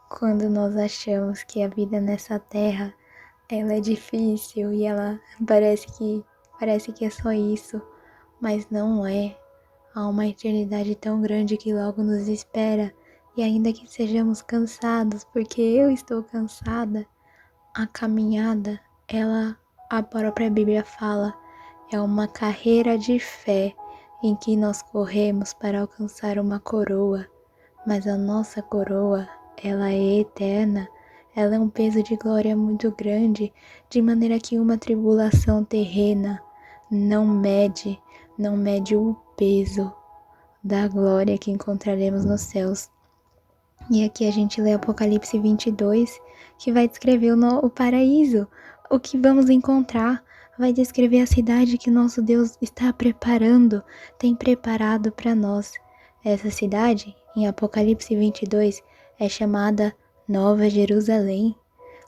Quando nós achamos que a vida nessa terra, ela é difícil e ela parece que é só isso, mas não é. Há uma eternidade tão grande que logo nos espera, e ainda que sejamos cansados, porque eu estou cansada, a caminhada, a própria Bíblia fala, é uma carreira de fé em que nós corremos para alcançar uma coroa, mas a nossa coroa, ela é eterna, ela é um peso de glória muito grande, de maneira que uma tribulação terrena não mede, não mede o peso da glória que encontraremos nos céus. E aqui a gente lê Apocalipse 22, que vai descrever o paraíso, o que vamos encontrar, vai descrever a cidade que nosso Deus está preparando, tem preparado para nós. Essa cidade, em Apocalipse 22, é chamada Nova Jerusalém.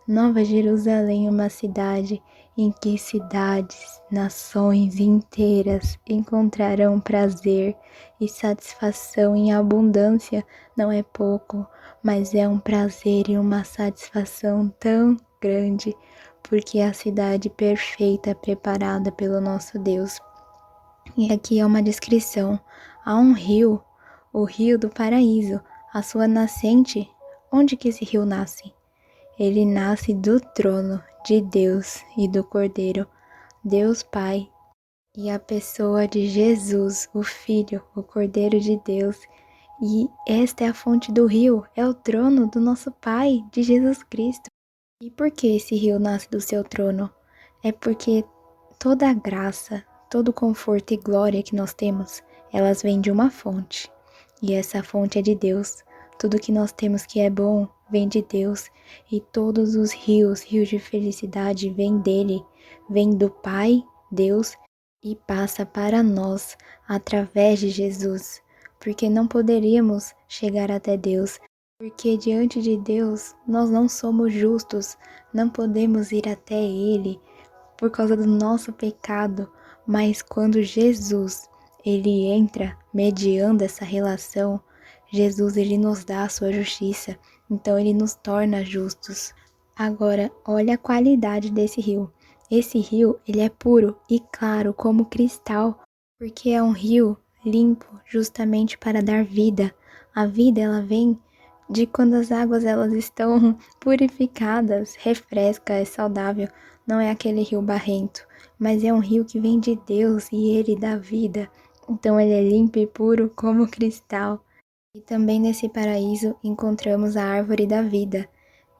Nova Jerusalém, uma cidade em que cidades, nações inteiras encontrarão prazer e satisfação em abundância. Não é pouco, mas é um prazer e uma satisfação tão grande, porque é a cidade perfeita preparada pelo nosso Deus. E aqui é uma descrição. Há um rio, o rio do paraíso, a sua nascente. Onde que esse rio nasce? Ele nasce do trono de Deus e do Cordeiro, Deus Pai, e a pessoa de Jesus, o Filho, o Cordeiro de Deus. E esta é a fonte do rio, é o trono do nosso Pai, de Jesus Cristo. E por que esse rio nasce do seu trono? É porque toda a graça, todo o conforto e glória que nós temos, elas vêm de uma fonte. E essa fonte é de Deus. Tudo que nós temos que é bom vem de Deus. E todos os rios, rios de felicidade, vêm dele, vêm do Pai, Deus, e passa para nós através de Jesus. Porque não poderíamos chegar até Deus. Porque diante de Deus nós não somos justos, não podemos ir até Ele por causa do nosso pecado, mas quando Jesus, ele entra mediando essa relação, Jesus, ele nos dá a sua justiça, então ele nos torna justos. Agora, olha a qualidade desse rio. Esse rio, ele é puro e claro como cristal, porque é um rio limpo justamente para dar vida. A vida, ela vem de quando as águas elas estão purificadas, refresca, é saudável. Não é aquele rio barrento, mas é um rio que vem de Deus e ele dá vida. Então ele é limpo e puro como cristal. E também nesse paraíso encontramos a árvore da vida.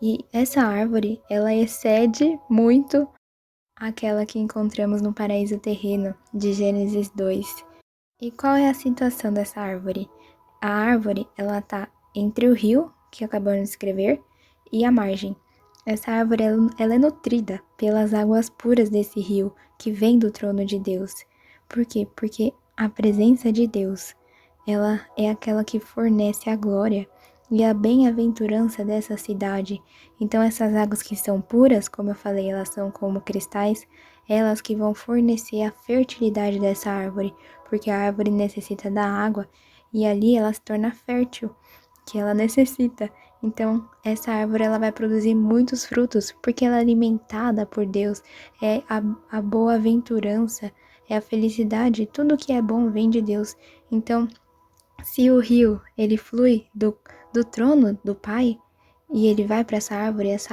E essa árvore, ela excede muito aquela que encontramos no paraíso terreno de Gênesis 2. E qual é a situação dessa árvore? A árvore, ela tá entre o rio, que acabamos de escrever, e a margem. Essa árvore, ela é nutrida pelas águas puras desse rio, que vem do trono de Deus. Por quê? Porque a presença de Deus, ela é aquela que fornece a glória e a bem-aventurança dessa cidade. Então essas águas que são puras, como eu falei, elas são como cristais, elas que vão fornecer a fertilidade dessa árvore, porque a árvore necessita da água e ali ela se torna fértil, que ela necessita. Então, essa árvore ela vai produzir muitos frutos, porque ela é alimentada por Deus, é a boa-aventurança, é a felicidade, tudo que é bom vem de Deus. Então, se o rio, ele flui do trono do Pai, e ele vai para essa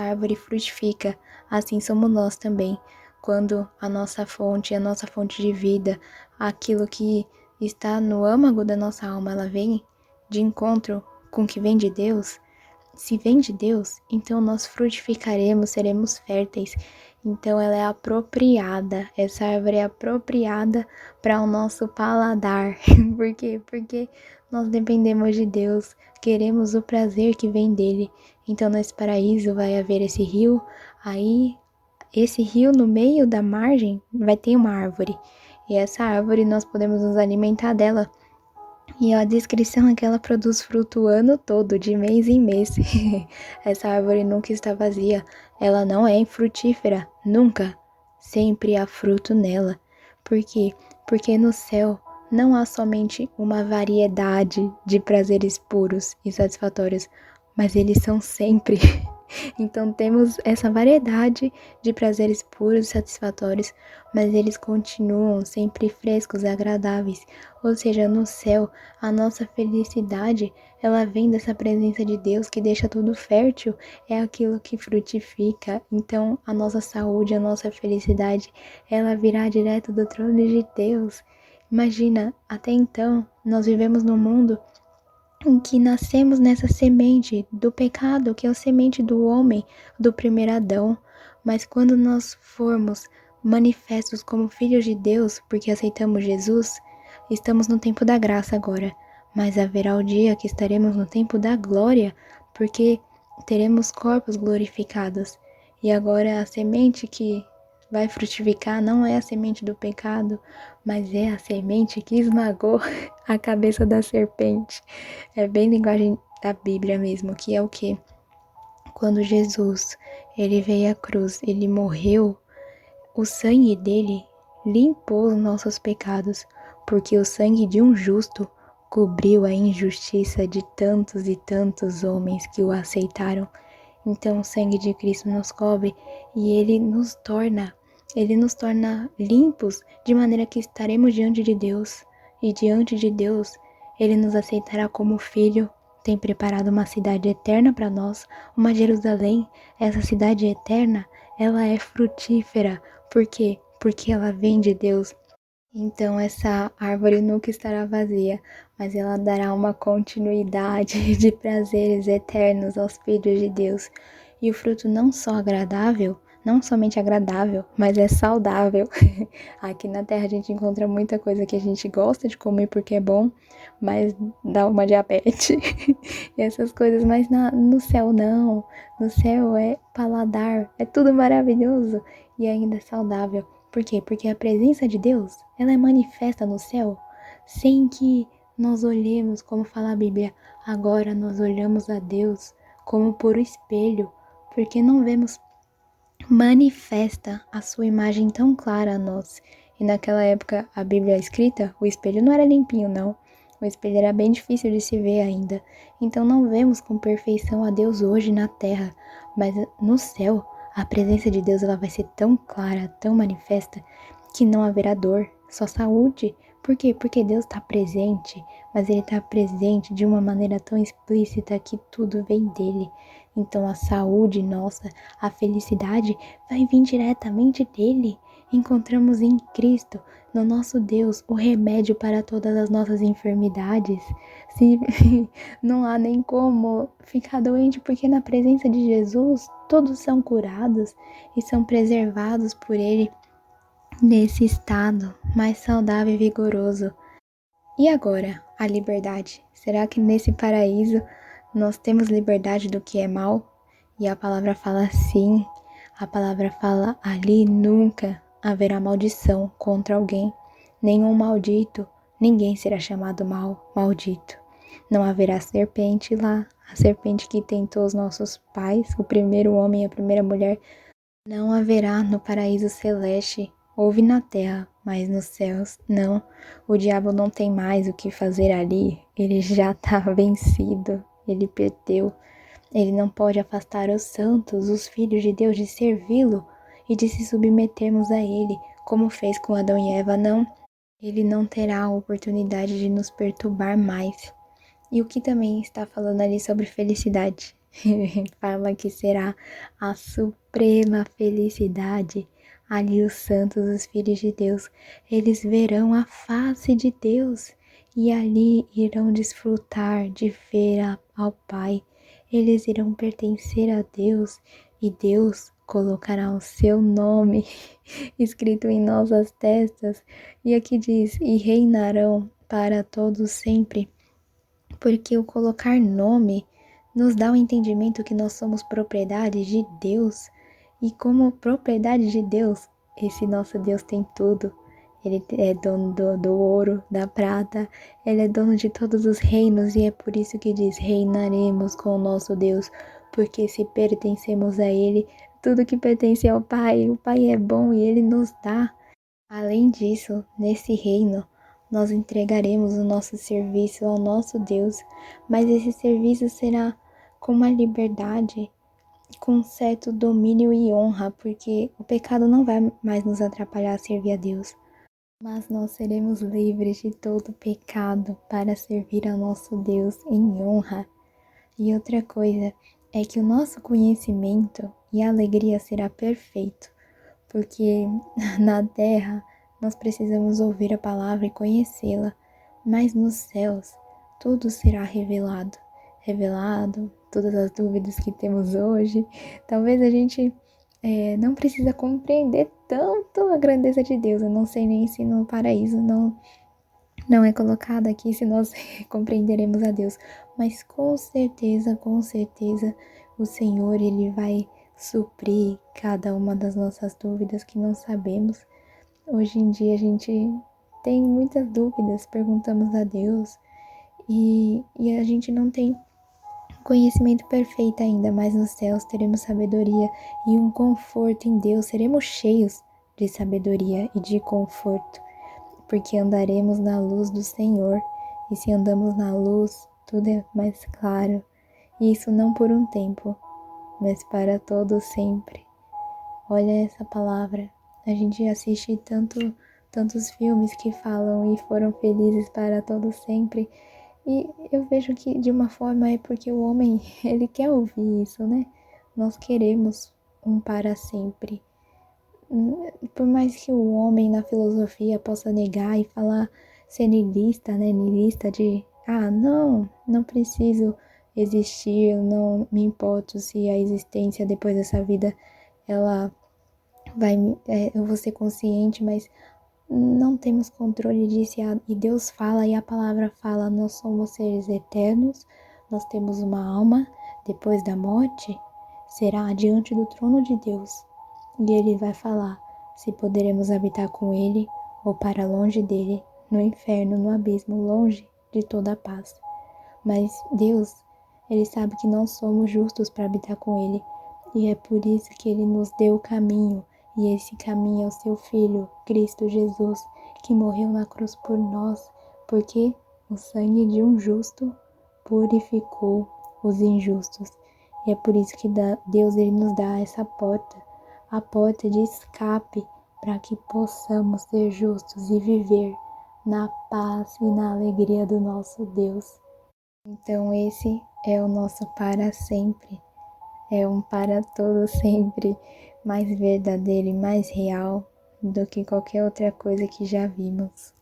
árvore frutifica, assim somos nós também. Quando a nossa fonte de vida, aquilo que está no âmago da nossa alma, ela vem de encontro com o que vem de Deus, se vem de Deus, então nós frutificaremos, seremos férteis. Então ela é apropriada, essa árvore é apropriada para o nosso paladar. Por quê? Porque nós dependemos de Deus, queremos o prazer que vem dele. Então nesse paraíso vai haver esse rio, aí esse rio no meio da margem vai ter uma árvore. E essa árvore nós podemos nos alimentar dela. E a descrição é que ela produz fruto o ano todo, de mês em mês. Essa árvore nunca está vazia, ela não é infrutífera, nunca. Sempre há fruto nela. Por quê? Porque no céu não há somente uma variedade de prazeres puros e satisfatórios, mas eles são sempre. Então temos essa variedade de prazeres puros e satisfatórios, mas eles continuam sempre frescos e agradáveis. Ou seja, no céu, a nossa felicidade, ela vem dessa presença de Deus que deixa tudo fértil, é aquilo que frutifica. Então a nossa saúde, a nossa felicidade, ela virá direto do trono de Deus. Imagina, até então, nós vivemos num mundo em que nascemos nessa semente do pecado, que é a semente do homem, do primeiro Adão. Mas quando nós formos manifestos como filhos de Deus, porque aceitamos Jesus, estamos no tempo da graça agora. Mas haverá o dia que estaremos no tempo da glória, porque teremos corpos glorificados. E agora a semente que vai frutificar não é a semente do pecado, mas é a semente que esmagou a cabeça da serpente. É bem linguagem da Bíblia mesmo, que é o que? Quando Jesus, ele veio à cruz, ele morreu, o sangue dele limpou os nossos pecados, porque o sangue de um justo cobriu a injustiça de tantos e tantos homens que o aceitaram. Então o sangue de Cristo nos cobre e ele nos torna limpos, de maneira que estaremos diante de Deus. E diante de Deus, ele nos aceitará como filho. Tem preparado uma cidade eterna para nós, uma Jerusalém. Essa cidade eterna, ela é frutífera. Por quê? Porque ela vem de Deus. Então essa árvore nunca estará vazia, mas ela dará uma continuidade de prazeres eternos aos filhos de Deus. E o fruto não só agradável, não somente agradável, mas é saudável. Aqui na Terra a gente encontra muita coisa que a gente gosta de comer porque é bom, mas dá uma diabetes e essas coisas, mas no céu não. No céu é paladar, é tudo maravilhoso e ainda saudável. Por quê? Porque a presença de Deus, ela é manifesta no céu, sem que nós olhemos, como fala a Bíblia, agora nós olhamos a Deus como por espelho, porque não vemos manifesta a sua imagem tão clara a nós. E naquela época, a Bíblia escrita, o espelho não era limpinho, não. O espelho era bem difícil de se ver ainda. Então não vemos com perfeição a Deus hoje na terra, mas no céu, a presença de Deus ela vai ser tão clara, tão manifesta, que não haverá dor, só saúde. Por quê? Porque Deus está presente, mas Ele está presente de uma maneira tão explícita que tudo vem dele. Então a saúde nossa, a felicidade vai vir diretamente dele. Encontramos em Cristo, no nosso Deus, o remédio para todas as nossas enfermidades. Se não há nem como ficar doente, porque na presença de Jesus todos são curados e são preservados por ele nesse estado mais saudável e vigoroso. E agora, a liberdade. Será que nesse paraíso nós temos liberdade do que é mal? E a palavra fala sim. A palavra fala ali nunca haverá maldição contra alguém. Nenhum maldito, ninguém será chamado maldito. Não haverá serpente lá, a serpente que tentou os nossos pais, o primeiro homem e a primeira mulher. Não haverá no paraíso celeste. Houve na terra, mas nos céus não. O diabo não tem mais o que fazer ali. Ele já está vencido. Ele perdeu. Ele não pode afastar os santos, os filhos de Deus, de servi-lo e de se submetermos a ele, como fez com Adão e Eva. Não. Ele não terá a oportunidade de nos perturbar mais. E o que também está falando ali sobre felicidade? Fala que será a suprema felicidade. Ali os santos, os filhos de Deus, eles verão a face de Deus e ali irão desfrutar de ver ao Pai. Eles irão pertencer a Deus e Deus colocará o seu nome escrito em nossas testas. E aqui diz: e reinarão para todos sempre. Porque o colocar nome nos dá o entendimento que nós somos propriedade de Deus. E como propriedade de Deus, esse nosso Deus tem tudo. Ele é dono do ouro, da prata, ele é dono de todos os reinos e é por isso que diz: reinaremos com o nosso Deus, porque se pertencemos a ele, tudo que pertence ao Pai, o Pai é bom e ele nos dá. Além disso, nesse reino, nós entregaremos o nosso serviço ao nosso Deus, mas esse serviço será com uma liberdade, com um certo domínio e honra, porque o pecado não vai mais nos atrapalhar a servir a Deus. Mas nós seremos livres de todo pecado para servir ao nosso Deus em honra. E outra coisa é que o nosso conhecimento e alegria será perfeito, porque na terra nós precisamos ouvir a palavra e conhecê-la, mas nos céus tudo será revelado. Revelado, todas as dúvidas que temos hoje. Talvez a gente não precisa compreender tanto a grandeza de Deus. Eu não sei nem se no paraíso não é colocado aqui se nós compreenderemos a Deus, mas com certeza, o Senhor, Ele vai suprir cada uma das nossas dúvidas que não sabemos. Hoje em dia a gente tem muitas dúvidas, perguntamos a Deus e a gente não tem conhecimento perfeito ainda, mas nos céus teremos sabedoria e um conforto em Deus, seremos cheios de sabedoria e de conforto, porque andaremos na luz do Senhor, e se andamos na luz, tudo é mais claro, e isso não por um tempo, mas para todo sempre. Olha essa palavra, a gente assiste tantos filmes que falam e foram felizes para todo sempre, e eu vejo que de uma forma é porque o homem, ele quer ouvir isso, né? Nós queremos um para sempre. Por mais que o homem na filosofia possa negar e falar ser niilista, né? Niilista de, não preciso existir, eu não me importo se a existência depois dessa vida, ela eu vou ser consciente, mas não temos controle disso e Deus fala e a palavra fala, nós somos seres eternos, nós temos uma alma, depois da morte, será diante do trono de Deus. E Ele vai falar se poderemos habitar com Ele ou para longe dele, no inferno, no abismo, longe de toda a paz. Mas Deus, Ele sabe que não somos justos para habitar com Ele, e é por isso que Ele nos deu o caminho, e esse caminho é o seu Filho, Cristo Jesus, que morreu na cruz por nós, porque o sangue de um justo purificou os injustos. E é por isso que Deus Ele nos dá essa porta, a porta de escape, para que possamos ser justos e viver na paz e na alegria do nosso Deus. Então esse é o nosso para sempre, é um para todo sempre mais verdadeiro e mais real do que qualquer outra coisa que já vimos.